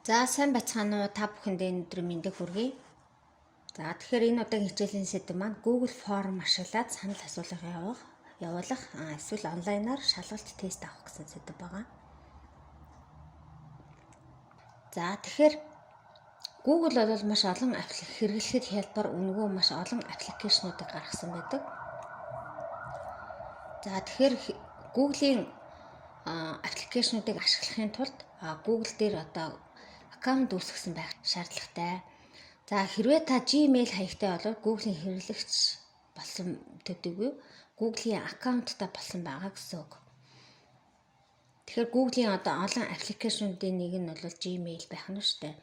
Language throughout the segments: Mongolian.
За сайн бацгаана уу та бүхэндээ өнөөдөр мэндийг хүргэе. За тэгэхээр энэ удаагийн хичээлийн сэдэв маань Google Form ашиглаад санал асуулга явуулах эсвэл онлайнаар шалгалт тест авах гэсэн сэдэв байгаа. За тэгэхээр Google бол маш олон хэрэглэхэд хялбар үнэгүй маш олон аппликейшнуудыг гаргасан байдаг. За тэгэхээр Google-ийн аппликейшнуудыг ашиглахын тулд Google дээр одоо аккаунт үүсгэсэн байх шаардлагатай. За хэрвээ та Gmail хаягтай бол Google-ийн хэрэглэгч болсон төдийгүй Google-ийн аккаунттай болсон байгаа гэсэн үг. Тэгэхээр Google-ийн одоо олон аппликейшнуудын нэг нь бол Gmail байх нь шүү дээ.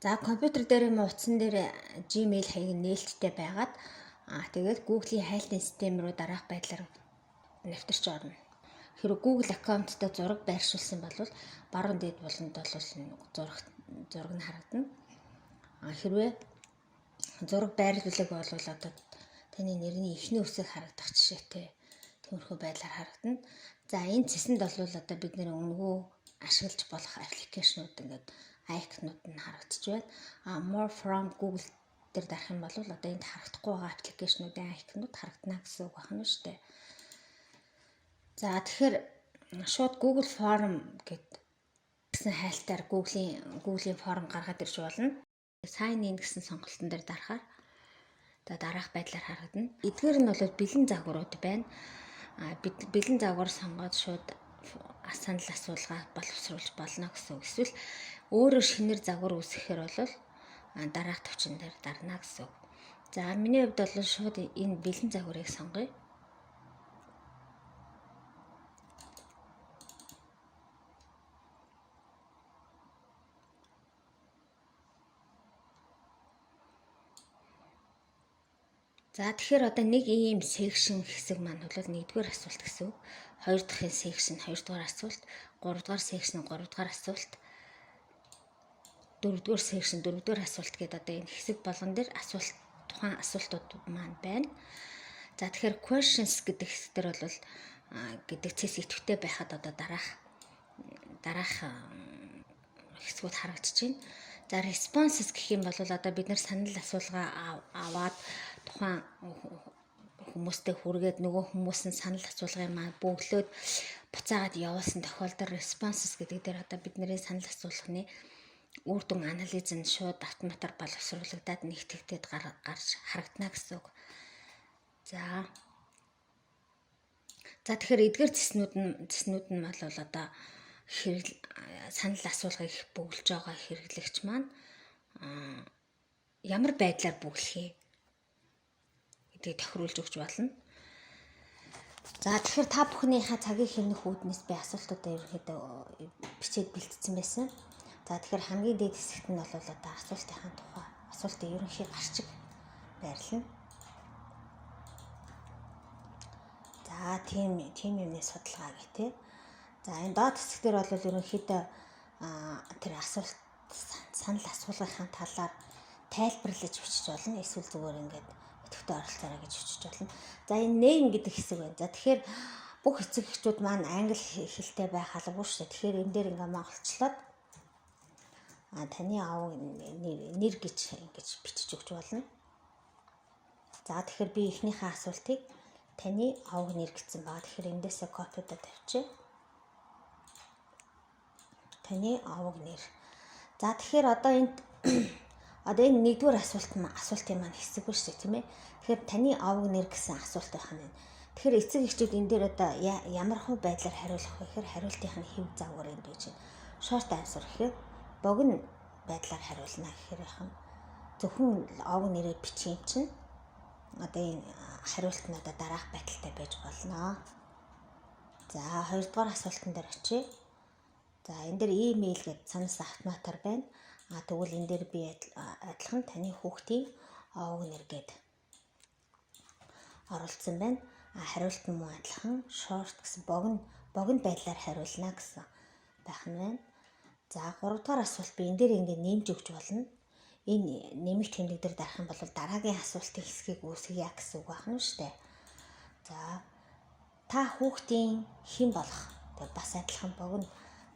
За компьютер дээр юм утсан дээр Gmail хаяг нээлттэй байгаад тэгээд Google-ийн хайлтын систем рүү дараах байдлаар нэвтэрч орно. Хэрвээ Google аккаунттай зураг байршуулсан бол баруун дээд буланд бол зураг нь харагдана. Хэрвээ зураг байрлуулаг бол одоо таны нэрний эхний үсэг харагдах жишээтэй тиймэрхүү байдлаар харагдана. За энэ цэсэнд бол одоо бид нэр өнгөө ашиглаж болох аппликейшнууд ингээд айкнууд нь харагдаж байна. More from Google дээр дарах юм бол одоо энд харагдахгүй байгаа аппликейшнуудын айкнууд харагдана гэсэн үг байна шүү дээ. За тэгэхээр шууд Google Form гэсэн хайлтаар Google-ийн форм гаргаад ирж болно. Sign in гэсэн сонголтон дээр дарахаар дараах байдлаар харагдана. Эдгээр нь бол бэлэн загварууд байна. Бэлэн загвар сонгоод шууд санал асуулгаа боловсруулж болно гэсэн үг. Эсвэл өөрөөр шинээр загвар үүсгэхээр бол дараах төвчин дээр дарна гэсэн үг. За миний хувьд бол шууд энэ бэлэн загварыг сонгоё. За тэгэхээр одоо нэг ийм секшн хэсэг маань бол нэгдүгээр асуулт гэсэн үг. Хоёр дахь секшн хоёрдугаар асуулт, гуравдугаар секшн гуравдугаар асуулт, дөрөвдүгээр секшн дөрөвдүгээр асуулт гэдэг одоо энэ хэсэг болгон дээр тухайн асуултууд маань байна. За тэгэхээр questions гэдэг хэсэг дээр бол гэдэг цэс идэвхтэй байхад одоо дараах хэсгүүд харагдаж байна. За responses гэх юм бол одоо бид нар санал асуулгаа аваад тухайн хүмүүстэй хүргээд нөгөө хүмүүс нь санал асуулгын маань бөглөөд буцаагаад явуулсан тохиолдолд responses гэдэг дээр одоо бидний санал асуулганы үр дүн анализ нь шууд автоматар боловсруулагдаад нэгтгэгдээд гарч харагдана гэсэн үг. За тэгэхээр эдгээр цэснүүд нь бол одоо санал асуулгыг бөглөж байгаа хэрэглэгч маань ямар байдлаар бөглөхээ гэдгийг тохируулж өгч болно. За тэгэхээр та бүхнийхээ цагийг хэмнэх үүднээс би асуултуудаа ерөнхийдөө бичээд бэлдсэн байсан. За тэгэхээр хамгийн дээд хэсэгт нь бол одоо асуултынхаа тухай асуултын ерөнхий гарчиг байрлана. За тийм юмны судалгаа гэх тээ. За энэ доод хэсгээр бол ерөнхийдөө тэр асуулт санал асуулгын талаар тайлбарлаж бичиж болно. Эсвэл зүгээр ингээд өтөвтэй оролцоорой гэж бичиж болно. За энэ name гэдэг хэсэг байна. За тэгэхээр бүх эцэг эхчүүд маань англи хэлтэй байх албагүй шүү дээ. Тэгэхээр энэ дээр ингээд монголчлоод таны аав нэр гэж бичиж өгч болно. За тэгэхээр би эхнийхээ асуултыг таны аав нэр гэсэн байгаа. Тэгэхээр эндээсээ копидод тавьчих. Таны аав нэр. За тэгэхээр одоо энэ нэгдүгээр асуултын маань хэсэг биш тийм ээ. Тэгэхээр таны аав нэр гэсэн асуултынх нь. Тэгэхээр эцэг эхчүүд энэ дээр одоо ямар хөө байдлаар хариулах вэ гэхээр хариултынх нь хэв загвар энд гэж байна. Short answer гэхээр богино байдлаар хариулна гэхээр зөвхөн аав нэрээ бичих юм чинь одоо энэ хариулт нь одоо дараах байдалтай байж болно. За хоёрдугаар асуултан дээр очие. За энэ дээр email гэдэг цанаас автоматар байна. Тэгвэл энэ дээр би адилхан таны хүүхдийн аав нэр гээд оруулсан байна. Хариулт нь мөн адилхан short гэсэн богино байдлаар хариулна гэсэн байх нь байна. За 3 дугаар асуулт би энэ дээр ингээд нэмж өгч болно. Энэ нэмэх тэмдэг дээр дарах юм бол дараагийн асуултын хэсгийг үүсгэе гэсэн үг байна шүү дээ. За та хүүхдийн хэн болох Тэгээ бас адилхан богино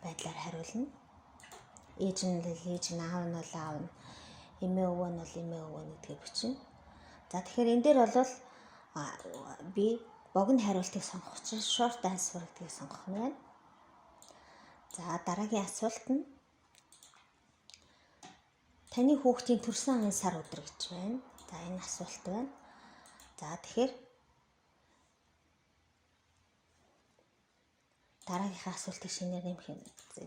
байдлаар хариулна. Ээж нь л ээж нь, аав нь бол аав нь, эмээ өвөө нь бол эмээ өвөө гэдгийг бичнэ. За тэгэхээр энэ дээр бол би богино хариултыг сонгох учраас short answer гэдгийг сонгох нь байна. За дараагийн асуулт нь таны хүүхдийн төрсөн он сар өдөр гэж байна. За энэ асуулт байна. За тэгэхээр дараагийнхаа асуултыг шинээр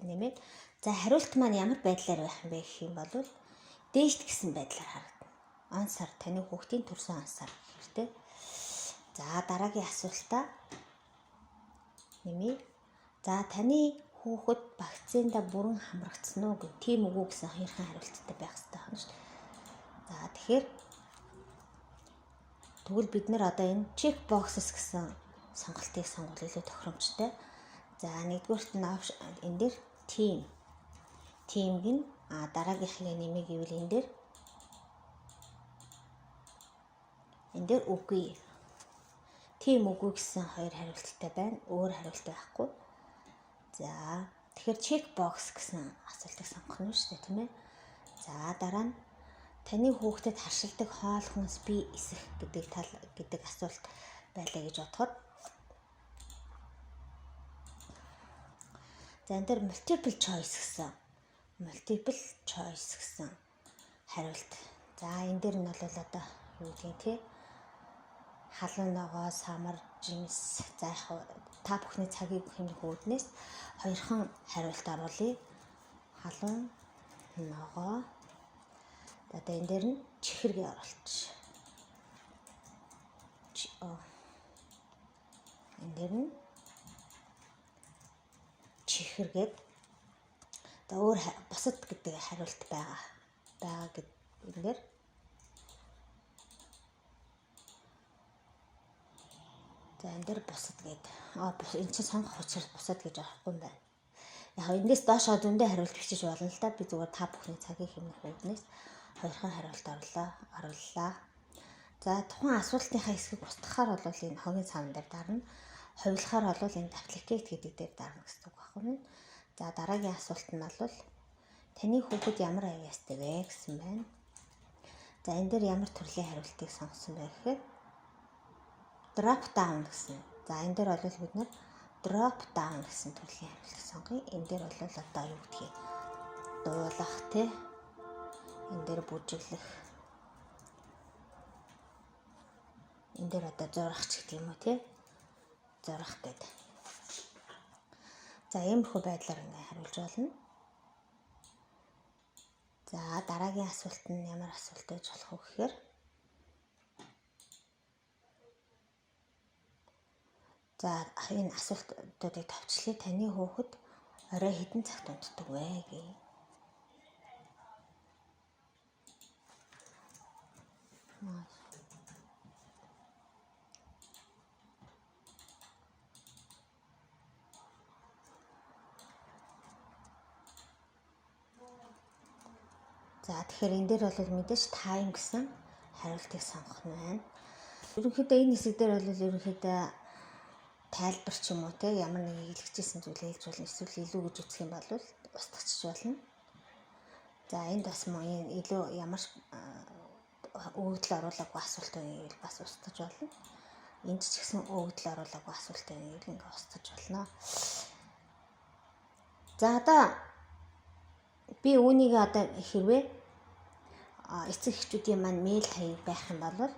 нэмээд за хариулт маань ямар байдлаар байх юм бэ гэх юм бол дээшт гэсэн байдлаар харагдана. Он сар таны хүүхдийн төрсөн он сар гэхэртэй. За дараагийн асуултаа нэмье. За таны хүүхэд вакцинда бүрэн хамрагдсан уу гэх тийм үгүй гэсэн хоёрхан хариулттай байх хэрэгтэй байна шүү дээ. За тэгэхээр тэгвэл бид нэр одоо энэ check boxes гэсэн сонголтыг сонгол илүү тохиромжтой. За нэгдүгээрт нь энэ дээр team-г нь дараагийнхыг нэмийг гэвэл энэ дээр үгүй. Team үгүй гэсэн хоёр хариулттай байна. Өөр хариулт байхгүй. За тэгэхээр check box гэсэн асуултыг сонгох нь шүү дээ, тийм ээ. За дараа нь таны хүүхдэд харшилдаг хоол хүнс бие эсэх гэдэг асуулт байлаа гэж бодоход за энэ дээр multiple choice гэсэн хариулт. За энэ дээр нь бол одоо юу гэдэг тий халуун ногоо, самар, жимс, за яг та бүхний цагийг хэмнэхүүднээс хоёрхан хариулт оруулъя. Халуун ногоо. Одоо энэ дээр нь чихэргээ оруулчих. Энэ дээр нь чихэргээд одоо өөр бусад гэдэг хариулт байгаа гэд энэ дээр за энэ дээр бусад гэдэг. Энэ чинь сонгох учраас бусад гэж авахгүй юм байна. Яг эндээс доошоо зөндөө хариулт бичиж болно л да. Би зүгээр та бүхний цагийг хэмнэх үүднээс хоёрхан хариулт орууллаа. За тухайн асуултынхаа хэсгийг устгахаар бол энэ хогийн цаавн дээр дарна. Хувилахаар бол энэ applicate гэдэг дээр дарна гэсэн үг байна. За дараагийн асуулт нь бол таны хүүхэд ямар авьяастай вэ гэсэн байна. За энэ дээр ямар төрлийн хариултыг сонгосон бэ гэхээр drop down гэсэн. За энэ дээр бол бид нэр drop down гэсэн төрлийн хариултыг сонгоё. Энэ дээр бол одоо юу гэдгийг дуулах тий. Энэ дээр бүжиглэх. Энэ дээр одоо зурах ч гэдэг юм уу тий. Зурах гэдэг. За иймэрхүү байдлаар ингээ хариулж болно. За дараагийн асуулт нь ямар асуулт байж болох вэ гэхээр за энэ асуултуудыг товчлие. Таны хүүхэд орой хэдэн цагт унтдаг вэ гэе. За тэгэхээр энэ дээр бол мэдээж time гэсэн хариултыг сонгох нь байна. Ерөнхийдөө энэ хэсэг дээр бол ерөнхийдөө тайлбар ч юм уу те ямар нэг хэлчихсэн зүйлээ хэлж болно. Эсвэл илүү гэж үзэх юм бол устгachж болно. За энд бас илүү ямар өгөгдөл оруулаагүй асуулт байвал бас устгаж болно. Энд ч гэсэн өгөгдөл оруулаагүй асуулт байвал ингээ устгаж болно. За одоо би үүнийг одоо хэрвээ эцэг эхчүүдийн маань мэйл хаяг байх юм бол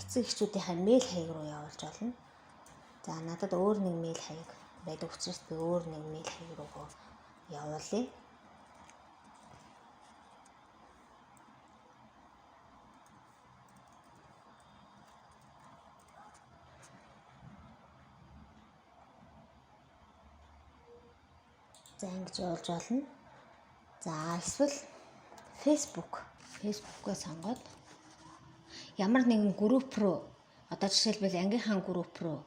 эцэг эхчүүдийнхээ мэйл хаяг руу явуулж болно. За надад өөр нэг мэйл хаяг байдаг учраас би өөр нэг мэйл хаяг руу явуулъя. За ингэж явуулж болно. За эсвэл Facebook-оо сонгоод ямар нэгэн групп руу одоо жишээлбэл ангийнхаа групп руу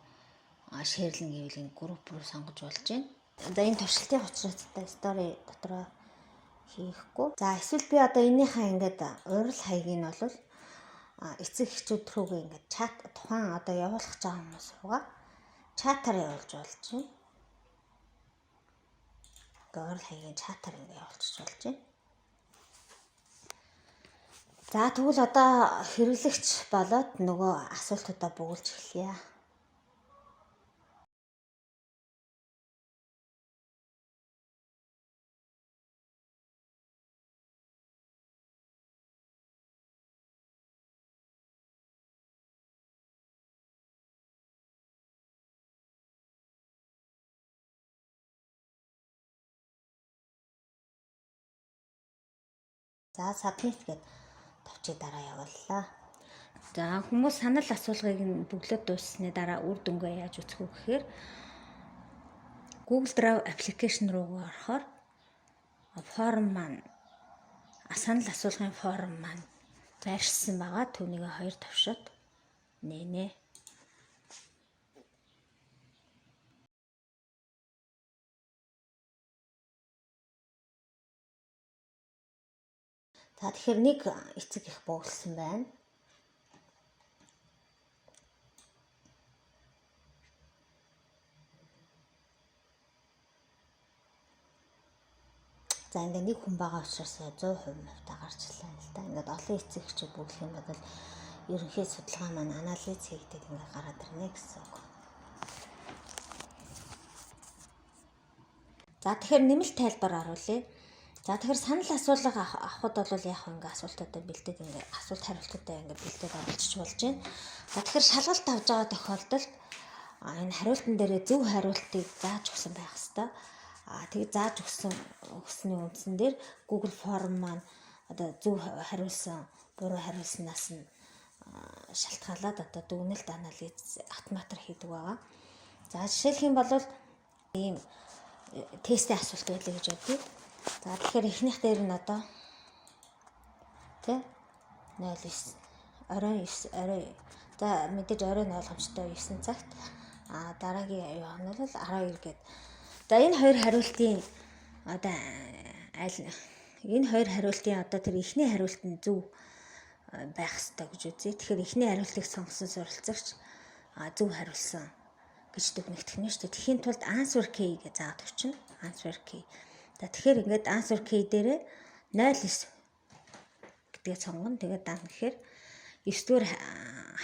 шеэрлэн гэвэл энэ групп руу сонгож болж байна. За энэ туршилтын учраас стори дотроо хийхгүй. За эсвэл би одоо энийхээ ингээд урал хаягийг нь бол эцэг эхчүүд рүүгээ ингээд чат тухайн одоо явуулах гэж байгаа хүмүүс руугаа чатаар явуулж болж байна. Ингээ ойрол хаягийн чатаар ингээ явуулчих болж байна. За тэгвэл одоо хэрэглэгч болоод нөгөө асуултуудаа бөглж эхлэе. За submit гэд товчиг дараа явууллаа. За хүмүүс санал асуулгыг нь бүглөөд дууссаны дараа үр дүнгээ яаж үзэх вэ гэхээр Google Drive application руу орохоор форм маань санал асуулгын форм маань байршсан байгаа. Түүнийг хоёр товшоод нээнэ. За тэгэхээр нэг эцэг их буулсан байна. За ингээ нэг хүн байгаа учраас 100% гарчлаа л да. Ингээд олон эцэг эхчүүд бүглэх юм бол ерөнхий судалгаа маань анализ хийгдээд ингээ гараад ирнэ гэсэн үг. За тэгэхээр нэмэлт тайлбар оруулъя. За тэгэхээр санал асуулга авахд бол яг ингээ асуултуудаа бэлдээд ингээ асуулт хариултуудаа ингээ бэлдээд оруулчих болж байна. За тэгэхээр шалгалт авж байгаа тохиолдолд энэ хариултан дээрээ зөв хариултыг зааж өгсөн байх хэвээр. Тэгээд зааж өгсөний үндсэн дээр Google Form маань одоо зөв хариулсан, буруу хариулснаас нь шалтгаалаад одоо дүгнэлт анализ автоматар хийдэг байгаа. За жишээлх юм бол ийм тестийн асуулт байлаа гэж бодъё. За тэгэхээр эхнийх дээр нь одоо тэ 09 орой 9 за мэдээж орой нь ойлгомжтой 9 цагт дараагийн юу нь бол 12 гээд. За энэ хоёр хариултын одоо энэ хоёр хариултын одоо тэр эхний хариулт нь зөв байх ёстой гэж үзье. Тэгэхээр эхний хариултыг сонгосон суралцагч зөв хариулсан гэж дүгнэгдэх нь шүү дээ. Тэхийн тулд answer key гэж заадаг чинь answer key. За тэгэхээр ингээд answer key дээрээ 09 гэдгийг сонгоно. Тэгээд дан гэхээр 9 дугаар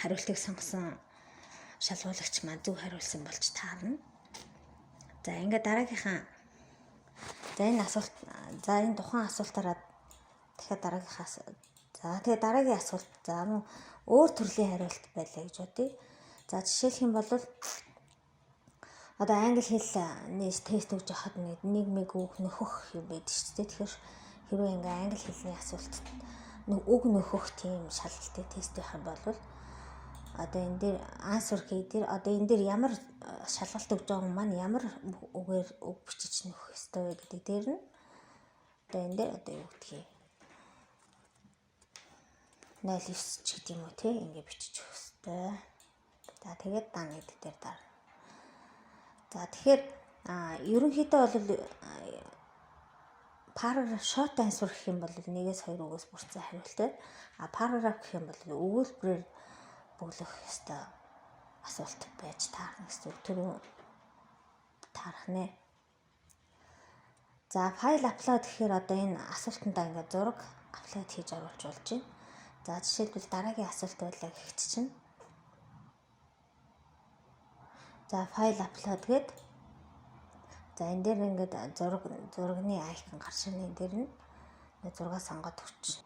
хариултыг сонгосон шалгуулагч маань зөв хариулсан болж таарна. За ингээд дараагийнхаа за энэ тухайн асуултаараа дахиад дараагийнхаа за тэгээд дараагийн асуулт за мөн өөр төрлийн хариулт байлаа гэж бодъё. За жишээлх юм бол одоо англи хэлний тест өгж байхад нийгмийг үг нөхөх юм байдаг шүү дээ. Тэгэхээр хэрвээ ингээ англи хэлний асуулт үг нөхөх тийм шалгалтыг тест хийх юм бол одоо энэ дээр answer key дээр одоо энэ дээр ямар шалгалт өгж байгаа юм маань ямар үгээр үг бичиж нөхөх ёстой вэ гэдэг дээр нь одоо энэ дээр одоо юу гэдгийг 09 ч гэдэг юм уу те ингэ бичиж өгөх ёстой. За тэгээд дан гэдэг дээр дараа. За тэгэхээр ерөнхийдөө бол paragraph short answer гэх юм бол 1-2 үгээс бүрдсэн хариултаар paragraph гэх юм бол өгүүлбэрээр бүглэх ёстой асуулт байж таарна гэсэн үг. Түрүү таарах нэ. За файл апплод гэхээр одоо энэ асуултандаа ингээд зураг апплод хийж оруулж болж байна. За жишээлбэл дараагийн асуулт байлаа гэх чинь. За файл апплод гээд за энэ дээр ингээд зурагны айкон гарч ирнэ. Энэ дээр нь зураг сонгоод өгч.